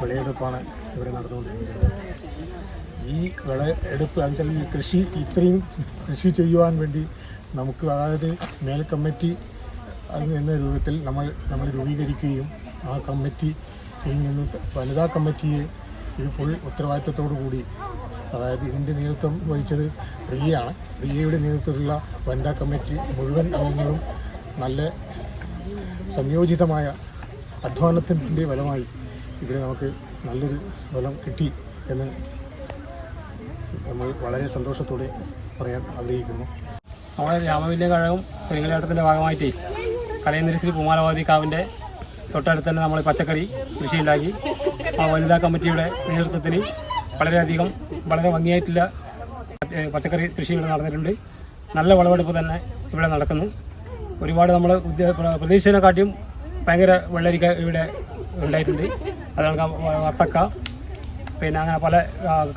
വിളയെടുപ്പാണ് ഇവിടെ നടന്നുകൊണ്ടിരിക്കുന്നത്. ഈ വിളയെടുപ്പ് എന്നുവെച്ചാൽ കൃഷി ഇത്രയും കൃഷി ചെയ്യുവാൻ വേണ്ടി നമുക്ക് അതായത് മേൽ കമ്മിറ്റി എന്ന രൂപത്തിൽ നമ്മൾ രൂപീകരിക്കുകയും ആ കമ്മിറ്റിയിൽ നിന്ന് വനിതാ കമ്മിറ്റിയെ ഇത് ഫുൾ ഉത്തരവാദിത്തത്തോടു കൂടി അതായത് ഇതിൻ്റെ നേതൃത്വം വഹിച്ചത് റിയയാണ്. റിയയുടെ നേതൃത്വത്തിലുള്ള വനിതാ കമ്മിറ്റി മുഴുവൻ അംഗങ്ങളും നല്ല സംയോജിതമായ അധ്വാനത്തിൻ്റെ ഫലമായി ഇവിടെ നമുക്ക് നല്ലൊരു ഫലം കിട്ടി എന്ന് നമ്മൾ വളരെ സന്തോഷത്തോടെ പറയാൻ ആഗ്രഹിക്കുന്നു. നമ്മുടെ രാമവില്യ കഴകം പെരിങ്ങലാട്ടത്തിൻ്റെ ഭാഗമായിട്ട് കലയന്തിരിശ്രീ പൂമാലവാദി കാവിൻ്റെ തൊട്ടടുത്ത് തന്നെ നമ്മൾ പച്ചക്കറി കൃഷിയുണ്ടാക്കി ആ വനിതാ കമ്മിറ്റിയുടെ നേതൃത്വത്തിൽ വളരെ ഭംഗിയായിട്ടുള്ള പച്ചക്കറി കൃഷി ഇവിടെ നടന്നിട്ടുണ്ട്. നല്ല വിളവെടുപ്പ് തന്നെ ഇവിടെ നടക്കുന്നു. ഒരുപാട് നമ്മൾ പ്രതീക്ഷിച്ചതിനെക്കാട്ടിയും ഭയങ്കര വെള്ളരിക്ക ഇവിടെ ഉണ്ടായിട്ടുണ്ട്. അതാണ് വത്തക്ക, പിന്നെ അങ്ങനെ പല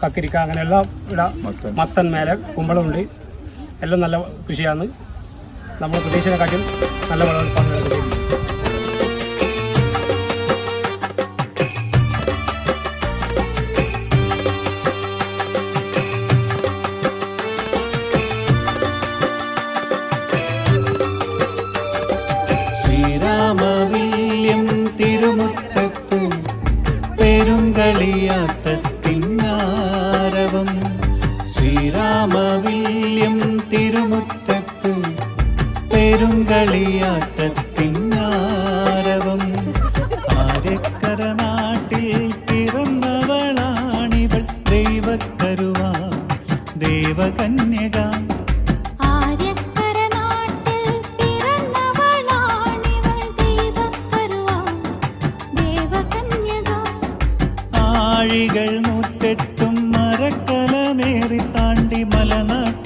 കക്കിരിക്ക, അങ്ങനെ എല്ലാം ഇവിടെ മത്തൻ, മേലെ കുമ്പളമുണ്ട്. എല്ലാം നല്ല കൃഷിയാണ്. നമ്മൾ പ്രതീക്ഷിച്ചതിനെക്കാട്ടിയും നല്ല വിളവെടുപ്പാണ് നടക്കുന്നത്. ശ്രീരാമവില്യം തിരുമുറ്റത്ത് പെരുങ്കളിയാട്ടത്തിനാരവം. ശ്രീരാമവില്യം തിരുമുറ്റത്ത് പെരുങ്കളിയാട്ടത്തിനാരവം. ആര്യക്കര നാട്ടിൽ പിറന്നവളാണിവൾ, ദൈവക്കരുവാ ദേവകന്യക. ആഴികൾ 108 മരക്കലമേറി താണ്ടി മലനാട്ടിൽ